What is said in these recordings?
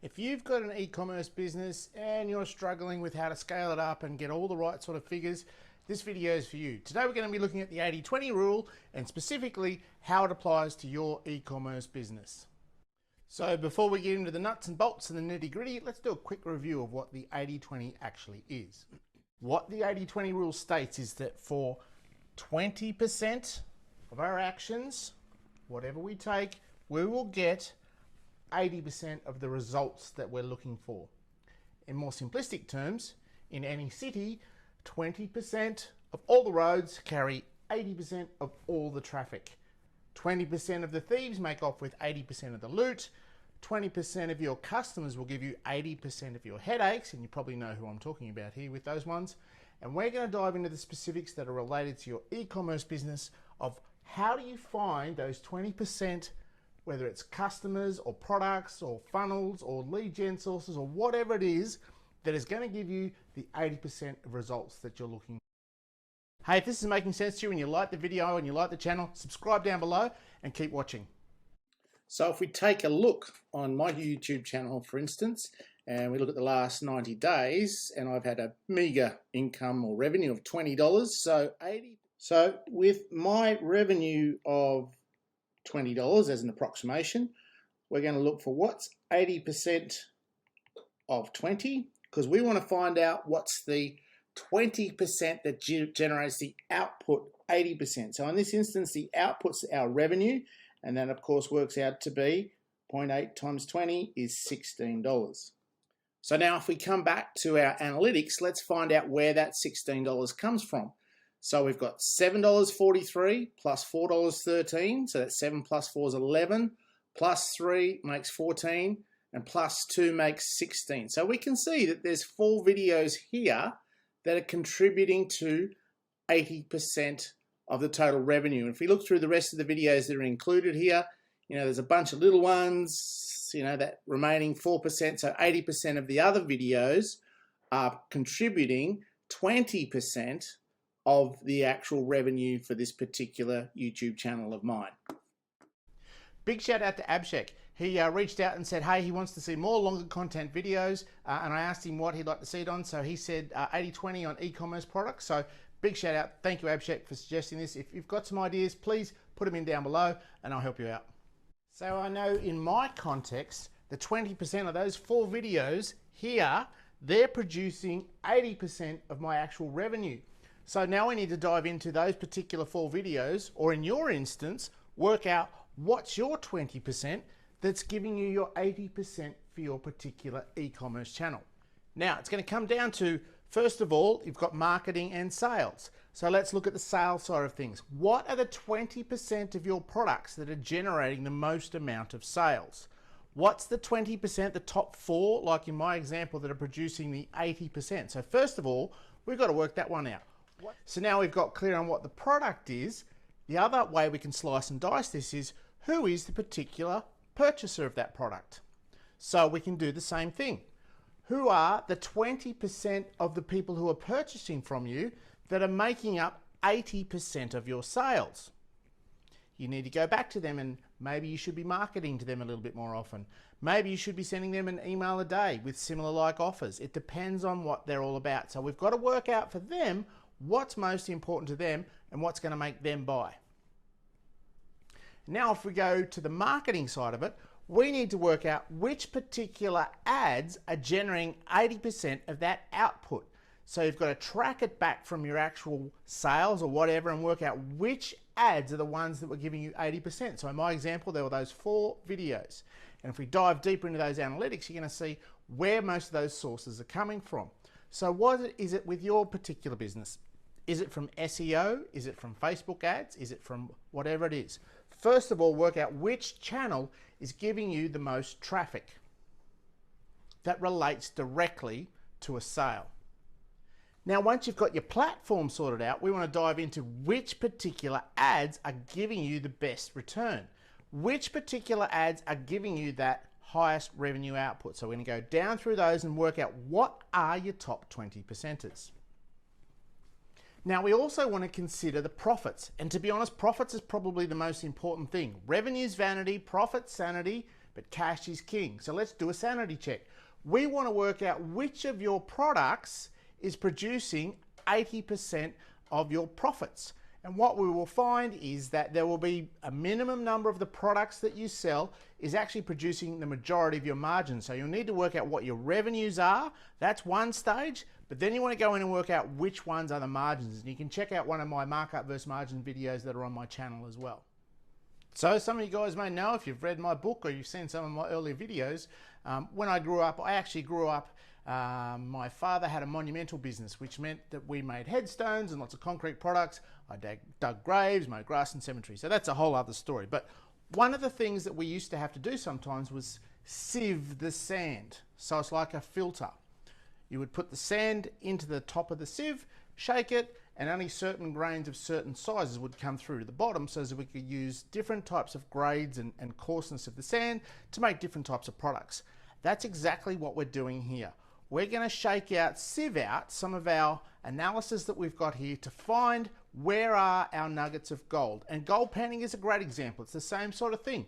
If you've got an e-commerce business and you're struggling with how to scale it up and get all the right sort of figures, this video is for you. Today we're going to be looking at the 80-20 rule and specifically how it applies to your e-commerce business. So before we get into the nuts and bolts and the nitty gritty, let's do a quick review of what the 80-20 actually is. What the 80-20 rule states is that for 20% of our actions, whatever we take, we will get 80% of the results that we're looking for. In more simplistic terms, in any city, 20% of all the roads carry 80% of all the traffic. 20% of the thieves make off with 80% of the loot. 20% of your customers will give you 80% of your headaches, and you probably know who I'm talking about here with those ones. And we're going to dive into the specifics that are related to your e-commerce business of how do you find those 20%, whether it's customers or products or funnels or lead gen sources or whatever it is that is going to give you the 80% of results that you're looking for. Hey, if this is making sense to you and you like the video and you like the channel, subscribe down below and keep watching. So if we take a look on my YouTube channel, for instance, and we look at the last 90 days, and I've had a meager income or revenue of $20. So with my revenue of $20 as an approximation, we're going to look for what's 80% of 20, because we want to find out what's the 20% that generates the output 80%. So in this instance, the output's our revenue, and that of course works out to be 0.8 times 20 is $16. So now if we come back to our analytics, let's find out where that $16 comes from. So we've got $7.43 plus $4.13, so that's 7 plus 4 is 11, plus 3 makes 14, and plus 2 makes 16. So we can see that there's 4 videos here that are contributing to 80% of the total revenue. And if we look through the rest of the videos that are included here, you know, there's a bunch of little ones, you know, that remaining 4%, so 80% of the other videos are contributing 20% of the actual revenue for this particular YouTube channel of mine. Big shout out to Abhishek. He reached out and said, hey, he wants to see more longer content videos, and I asked him what he'd like to see it on, so he said 80-20 on e-commerce products. So big shout out. Thank you, Abhishek, for suggesting this. If you've got some ideas, please put them in down below and I'll help you out. So I know in my context, the 20% of those 4 videos here, they're producing 80% of my actual revenue. So now we need to dive into those particular 4 videos, or in your instance, work out what's your 20% that's giving you your 80% for your particular e-commerce channel. Now, it's going to come down to, first of all, you've got marketing and sales. So let's look at the sales side of things. What are the 20% of your products that are generating the most amount of sales? What's the 20%, the top 4, like in my example, that are producing the 80%? So first of all, we've got to work that one out. So now we've got clear on what the product is. The other way we can slice and dice this is who is the particular purchaser of that product. So we can do the same thing. Who are the 20% of the people who are purchasing from you that are making up 80% of your sales? You need to go back to them, and maybe you should be marketing to them a little bit more often. Maybe you should be sending them an email a day with similar like offers. It depends on what they're all about. So we've got to work out for them what's most important to them and what's going to make them buy. Now if we go to the marketing side of it, we need to work out which particular ads are generating 80% of that output. So you've got to track it back from your actual sales or whatever and work out which ads are the ones that were giving you 80%. So in my example, there were those 4 videos. And if we dive deeper into those analytics, you're going to see where most of those sources are coming from. So what is it with your particular business? Is it from SEO? Is it from Facebook ads? Is it from whatever it is? First of all, work out which channel is giving you the most traffic that relates directly to a sale. Now, once you've got your platform sorted out, we want to dive into which particular ads are giving you the best return. Which particular ads are giving you that highest revenue output? So we're going to go down through those and work out what are your top 20 percenters. Now we also want to consider the profits, and to be honest, profits is probably the most important thing. Revenue's vanity, profit's sanity. but cash is king. So let's do a sanity check. We want to work out which of your products is producing 80% of your profits. And what we will find is that there will be a minimum number of the products that you sell is actually producing the majority of your margin. So you'll need to work out what your revenues are. That's one stage, but then you want to go in and work out which ones are the margins. And you can check out one of my markup versus margin videos that are on my channel as well. So some of you guys may know, if you've read my book or you've seen some of my earlier videos, when I grew up, my father had a monumental business, which meant that we made headstones and lots of concrete products. I dug graves, mowed grass in cemeteries. So that's a whole other story. But one of the things that we used to have to do sometimes was sieve the sand. So it's like a filter. You would put the sand into the top of the sieve, shake it, and only certain grains of certain sizes would come through to the bottom so that we could use different types of grades and coarseness of the sand to make different types of products. That's exactly what we're doing here. We're going to sieve out some of our analysis that we've got here to find where are our nuggets of gold. And gold panning is a great example. It's the same sort of thing.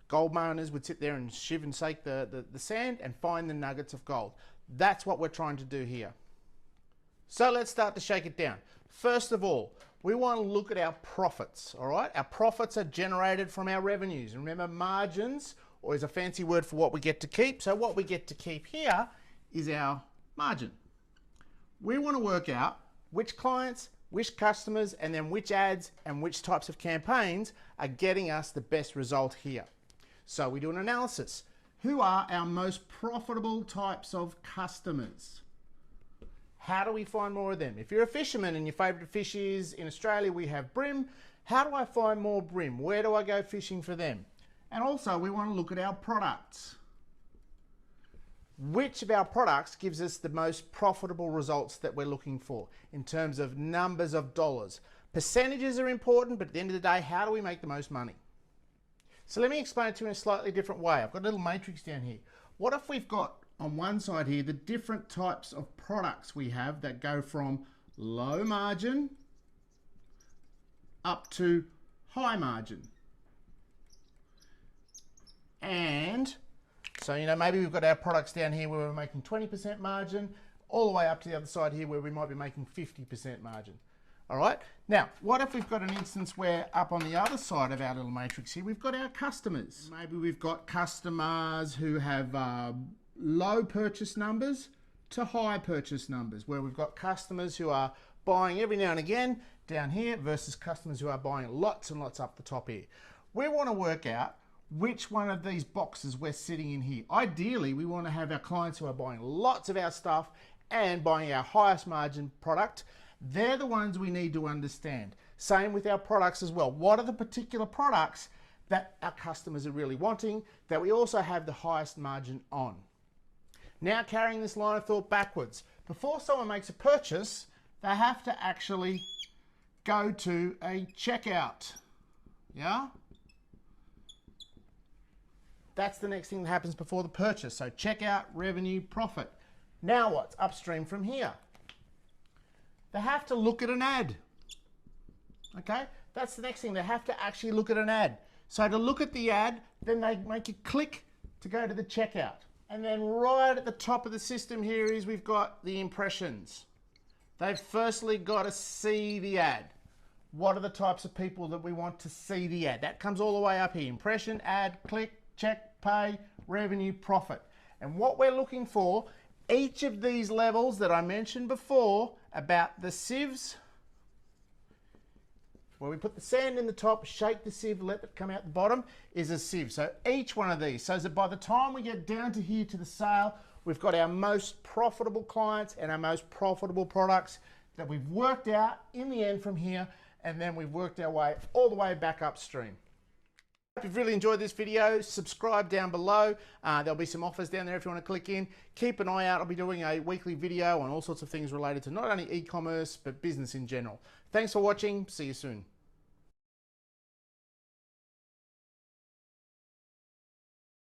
Gold miners would sit there and sieve and shake the sand and find the nuggets of gold. That's what we're trying to do here. So let's start to shake it down. First of all, we want to look at our profits, all right? Our profits are generated from our revenues. Remember, margins, or is a fancy word for what we get to keep. So what we get to keep here is our margin. We want to work out which clients, which customers, and then which ads and which types of campaigns are getting us the best result here. So we do an analysis. Who are our most profitable types of customers? How do we find more of them? If you're a fisherman and your favorite fish is, in Australia we have bream, how do I find more bream? Where do I go fishing for them? And also we want to look at our products. Which of our products gives us the most profitable results that we're looking for in terms of numbers of dollars? Percentages are important, but at the end of the day, how do we make the most money? So let me explain it to you in a slightly different way. I've got a little matrix down here. What if we've got on one side here the different types of products we have that go from low margin up to high margin? And so, you know, maybe we've got our products down here where we're making 20% margin, all the way up to the other side here where we might be making 50% margin. All right. Now, what if we've got an instance where up on the other side of our little matrix here, we've got our customers. Maybe we've got customers who have low purchase numbers to high purchase numbers, where we've got customers who are buying every now and again down here versus customers who are buying lots and lots up the top here. We want to work out which one of these boxes we're sitting in here. Ideally, we want to have our clients who are buying lots of our stuff and buying our highest margin product. They're the ones we need to understand. Same with our products as well. What are the particular products that our customers are really wanting that we also have the highest margin on? Now, carrying this line of thought backwards, before someone makes a purchase, they have to actually go to a checkout. Yeah? That's the next thing that happens before the purchase. So checkout, revenue, profit. Now what's upstream from here? They have to look at an ad. Okay? That's the next thing. They have to actually look at an ad. So to look at the ad, then they make a click to go to the checkout. And then right at the top of the system here is we've got the impressions. They've firstly got to see the ad. What are the types of people that we want to see the ad? That comes all the way up here. Impression, ad, click, check, pay, revenue, profit. And what we're looking for, each of these levels that I mentioned before about the sieves, where we put the sand in the top, shake the sieve, let it come out the bottom, is a sieve. So each one of these, so that by the time we get down to here to the sale, we've got our most profitable clients and our most profitable products that we've worked out in the end from here, and then we've worked our way all the way back upstream. If you've really enjoyed this video, subscribe down below. There'll be some offers down there if you want to click in. Keep an eye out. I'll be doing a weekly video on all sorts of things related to not only e-commerce, but business in general. Thanks for watching. See you soon.